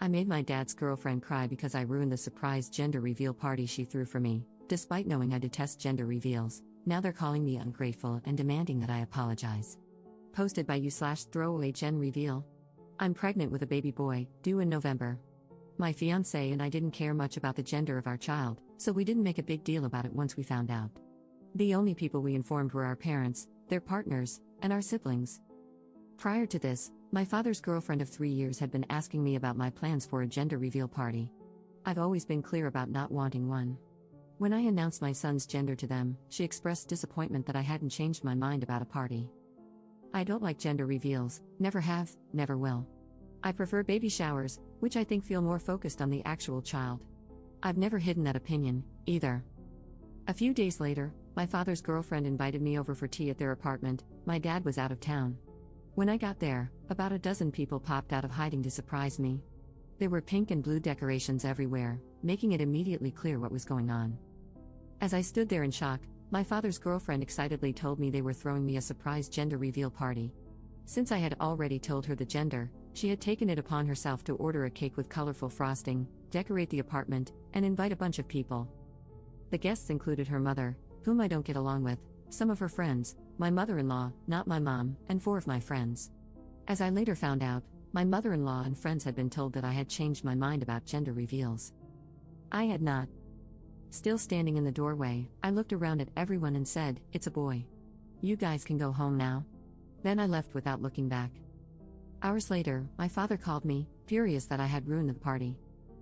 I made my dad's girlfriend cry because I ruined the surprise gender reveal party she threw for me. Despite knowing I detest gender reveals, now they're calling me ungrateful and demanding that I apologize. Posted by you/throwaway gen reveal. I'm pregnant with a baby boy, due in November. My fiancé and I didn't care much about the gender of our child, so we didn't make a big deal about it once we found out. The only people we informed were our parents, their partners, and our siblings. Prior to this, my father's girlfriend of 3 years had been asking me about my plans for a gender reveal party. I've always been clear about not wanting one. When I announced my son's gender to them, she expressed disappointment that I hadn't changed my mind about a party. I don't like gender reveals, never have, never will. I prefer baby showers, which I think feel more focused on the actual child. I've never hidden that opinion, either. A few days later, my father's girlfriend invited me over for tea at their apartment. My dad was out of town. When I got there, about a dozen people popped out of hiding to surprise me. There were pink and blue decorations everywhere, making it immediately clear what was going on. As I stood there in shock, my father's girlfriend excitedly told me they were throwing me a surprise gender reveal party. Since I had already told her the gender, she had taken it upon herself to order a cake with colorful frosting, decorate the apartment, and invite a bunch of people. The guests included her mother, whom I don't get along with, some of her friends, my mother-in-law, not my mom, and 4 of my friends. As I later found out, my mother-in-law and friends had been told that I had changed my mind about gender reveals. I had not. Still standing in the doorway, I looked around at everyone and said, "It's a boy. You guys can go home now." Then I left without looking back. Hours later, my father called me, furious that I had ruined the party.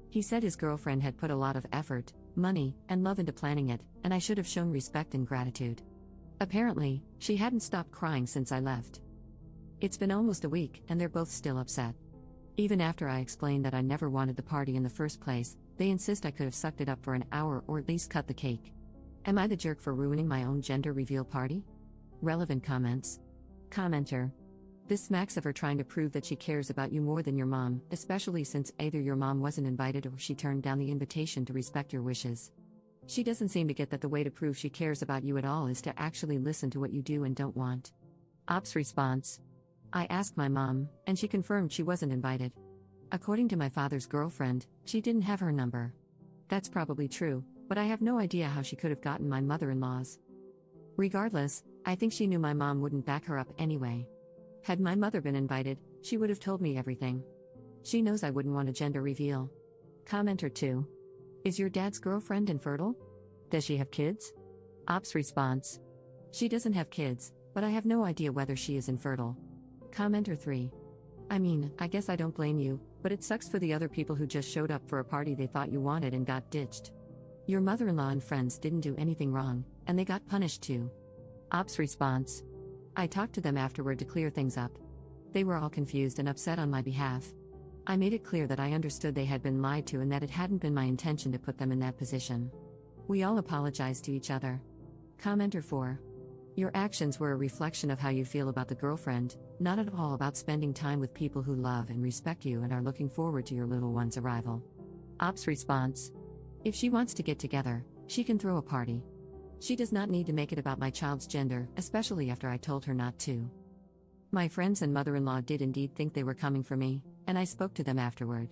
He said his girlfriend had put a lot of effort, money, and love into planning it, and I should have shown respect and gratitude. Apparently, she hadn't stopped crying since I left. It's been almost a week, and they're both still upset. Even after I explained that I never wanted the party in the first place, they insist I could have sucked it up for an hour or at least cut the cake. Am I the jerk for ruining my own gender reveal party? Relevant comments. Commenter. This smacks of her trying to prove that she cares about you more than your mom, especially since either your mom wasn't invited or she turned down the invitation to respect your wishes. She doesn't seem to get that the way to prove she cares about you at all is to actually listen to what you do and don't want. Ops response. I asked my mom, and she confirmed she wasn't invited. According to my father's girlfriend, she didn't have her number. That's probably true, but I have no idea how she could have gotten my mother-in-law's. Regardless, I think she knew my mom wouldn't back her up anyway. Had my mother been invited, she would have told me everything. She knows I wouldn't want a gender reveal. Commenter 2. Is your dad's girlfriend infertile? Does she have kids? Ops response. She doesn't have kids, but I have no idea whether she is infertile. Commenter 3. I mean, I guess I don't blame you, but it sucks for the other people who just showed up for a party they thought you wanted and got ditched. Your mother-in-law and friends didn't do anything wrong, and they got punished too. Ops response. I talked to them afterward to clear things up. They were all confused and upset on my behalf. I made it clear that I understood they had been lied to and that it hadn't been my intention to put them in that position. We all apologized to each other. Commenter 4. Your actions were a reflection of how you feel about the girlfriend, not at all about spending time with people who love and respect you and are looking forward to your little one's arrival. Ops response. If she wants to get together, she can throw a party. She does not need to make it about my child's gender, especially after I told her not to. My friends and mother-in-law did indeed think they were coming for me, and I spoke to them afterward.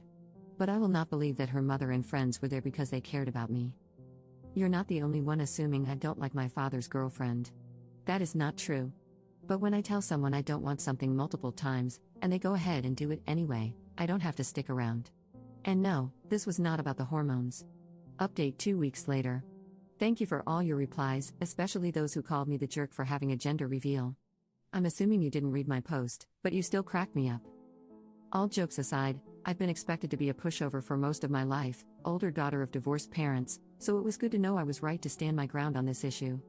But I will not believe that her mother and friends were there because they cared about me. You're not the only one assuming I don't like my father's girlfriend. That is not true. But when I tell someone I don't want something multiple times, and they go ahead and do it anyway, I don't have to stick around. And no, this was not about the hormones. Update 2 weeks later. Thank you for all your replies, especially those who called me the jerk for having a gender reveal. I'm assuming you didn't read my post, but you still crack me up. All jokes aside, I've been expected to be a pushover for most of my life, older daughter of divorced parents, so it was good to know I was right to stand my ground on this issue.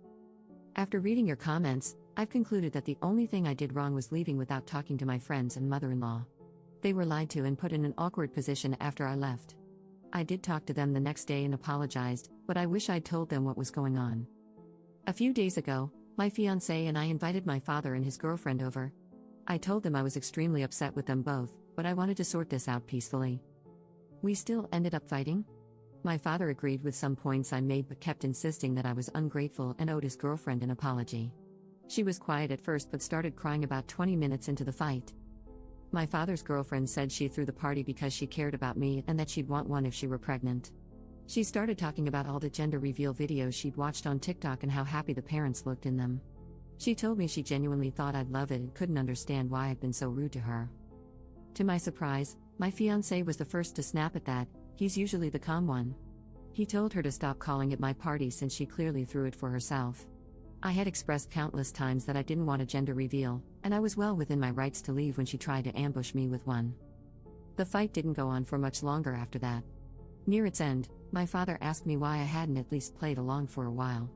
After reading your comments, I've concluded that the only thing I did wrong was leaving without talking to my friends and mother-in-law. They were lied to and put in an awkward position after I left. I did talk to them the next day and apologized, but I wish I'd told them what was going on. A few days ago, my fiancé and I invited my father and his girlfriend over. I told them I was extremely upset with them both, but I wanted to sort this out peacefully. We still ended up fighting. My father agreed with some points I made but kept insisting that I was ungrateful and owed his girlfriend an apology. She was quiet at first but started crying about 20 minutes into the fight. My father's girlfriend said she threw the party because she cared about me and that she'd want one if she were pregnant. She started talking about all the gender reveal videos she'd watched on TikTok and how happy the parents looked in them. She told me she genuinely thought I'd love it and couldn't understand why I'd been so rude to her. To my surprise, my fiancé was the first to snap at that. He's usually the calm one. He told her to stop calling it my party since she clearly threw it for herself. I had expressed countless times that I didn't want a gender reveal, and I was well within my rights to leave when she tried to ambush me with one. The fight didn't go on for much longer after that. Near its end, my father asked me why I hadn't at least played along for a while.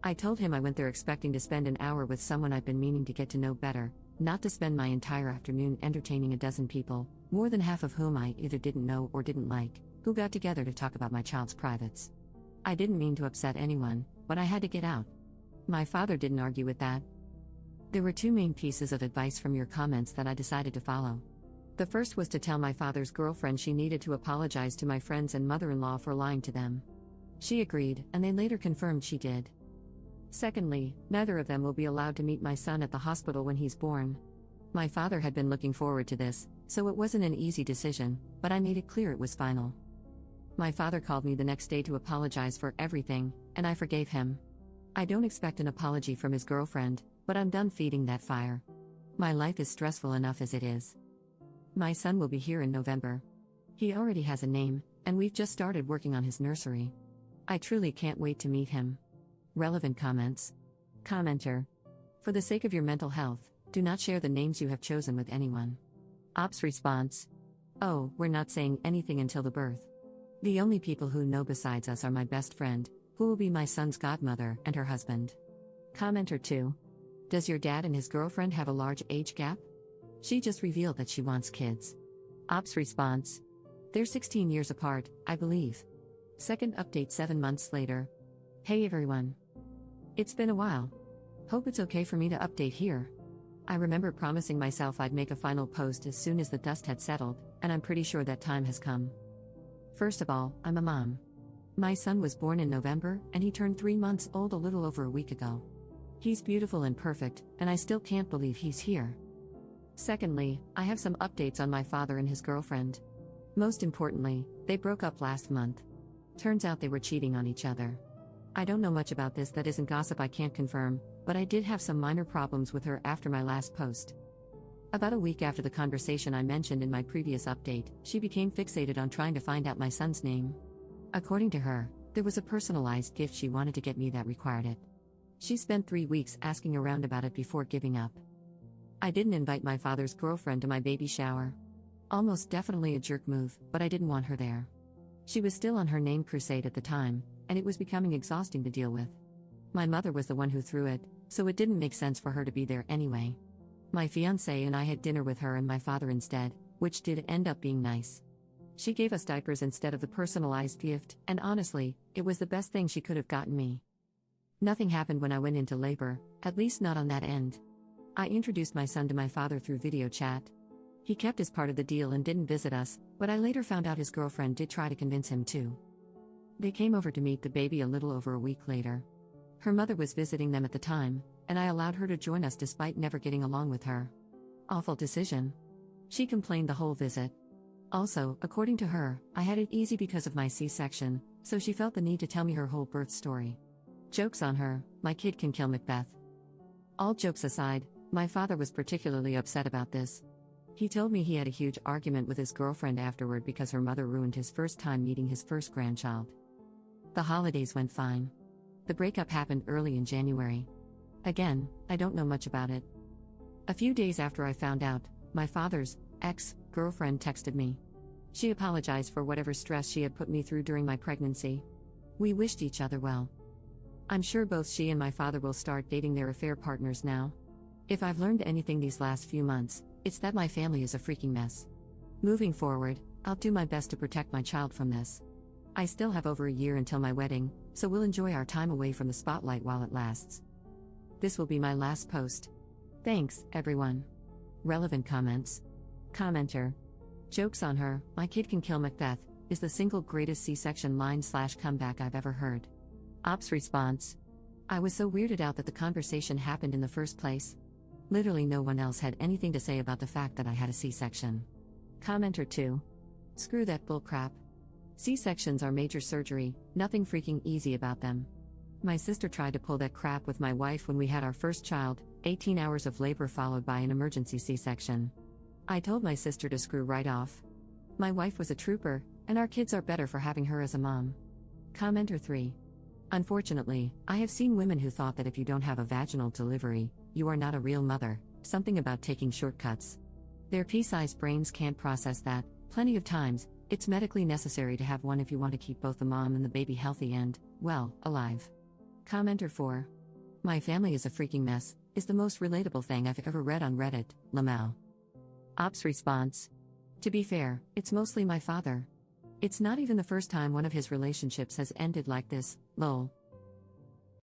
I told him I went there expecting to spend an hour with someone I'd been meaning to get to know better, not to spend my entire afternoon entertaining a dozen people, more than half of whom I either didn't know or didn't like, who got together to talk about my child's privates. I didn't mean to upset anyone, but I had to get out. My father didn't argue with that. There were two main pieces of advice from your comments that I decided to follow. The first was to tell my father's girlfriend she needed to apologize to my friends and mother-in-law for lying to them. She agreed, and they later confirmed she did. Secondly, neither of them will be allowed to meet my son at the hospital when he's born. My father had been looking forward to this, so it wasn't an easy decision, but I made it clear it was final. My father called me the next day to apologize for everything, and I forgave him. I don't expect an apology from his girlfriend, but I'm done feeding that fire. My life is stressful enough as it is. My son will be here in November. He already has a name, and we've just started working on his nursery. I truly can't wait to meet him. Relevant comments. Commenter. For the sake of your mental health, do not share the names you have chosen with anyone. Ops response. Oh, we're not saying anything until the birth. The only people who know besides us are my best friend, who will be my son's godmother, and her husband. Commenter 2. Does your dad and his girlfriend have a large age gap? She just revealed that she wants kids. Ops response. They're 16 years apart, I believe. Second update 7 months later. Hey everyone. It's been a while. Hope it's okay for me to update here. I remember promising myself I'd make a final post as soon as the dust had settled, and I'm pretty sure that time has come. First of all, I'm a mom. My son was born in November, and he turned 3 months old a little over a week ago. He's beautiful and perfect, and I still can't believe he's here. Secondly, I have some updates on my father and his girlfriend. Most importantly, they broke up last month. Turns out they were cheating on each other. I don't know much about this that isn't gossip I can't confirm, but I did have some minor problems with her after my last post. About a week after the conversation I mentioned in my previous update, she became fixated on trying to find out my son's name. According to her, there was a personalized gift she wanted to get me that required it. She spent 3 weeks asking around about it before giving up. I didn't invite my father's girlfriend to my baby shower. Almost definitely a jerk move, but I didn't want her there. She was still on her name crusade at the time, and it was becoming exhausting to deal with. My mother was the one who threw it, so it didn't make sense for her to be there anyway. My fiancé and I had dinner with her and my father instead, which did end up being nice. She gave us diapers instead of the personalized gift, and honestly, it was the best thing she could have gotten me. Nothing happened when I went into labor, at least not on that end. I introduced my son to my father through video chat. He kept his part of the deal and didn't visit us, but I later found out his girlfriend did try to convince him to. They came over to meet the baby a little over a week later. Her mother was visiting them at the time, and I allowed her to join us despite never getting along with her. Awful decision. She complained the whole visit. Also, according to her, I had it easy because of my C-section, so she felt the need to tell me her whole birth story. Joke's on her, my kid can kill Macbeth. All jokes aside, my father was particularly upset about this. He told me he had a huge argument with his girlfriend afterward because her mother ruined his first time meeting his first grandchild. The holidays went fine. The breakup happened early in January. Again, I don't know much about it. A few days after I found out, my father's ex-girlfriend texted me. She apologized for whatever stress she had put me through during my pregnancy. We wished each other well. I'm sure both she and my father will start dating their affair partners now. If I've learned anything these last few months, it's that my family is a freaking mess. Moving forward, I'll do my best to protect my child from this. I still have over a year until my wedding, so we'll enjoy our time away from the spotlight while it lasts. This will be my last post. Thanks, everyone. Relevant comments. Commenter. Joke's on her, my kid can kill Macbeth, is the single greatest C-section line/comeback I've ever heard. Ops response. I was so weirded out that the conversation happened in the first place. Literally no one else had anything to say about the fact that I had a C-section. Commenter 2. Screw that bullcrap. C-sections are major surgery, nothing freaking easy about them. My sister tried to pull that crap with my wife when we had our first child, 18 hours of labor followed by an emergency C-section. I told my sister to screw right off. My wife was a trooper, and our kids are better for having her as a mom. Commenter 3. Unfortunately, I have seen women who thought that if you don't have a vaginal delivery, you are not a real mother, something about taking shortcuts. Their pea-sized brains can't process that. Plenty of times, it's medically necessary to have one if you want to keep both the mom and the baby healthy and, well, alive. Commenter 4. My family is a freaking mess, is the most relatable thing I've ever read on Reddit, Lamau. Ops response. To be fair, it's mostly my father. It's not even the first time one of his relationships has ended like this, lol.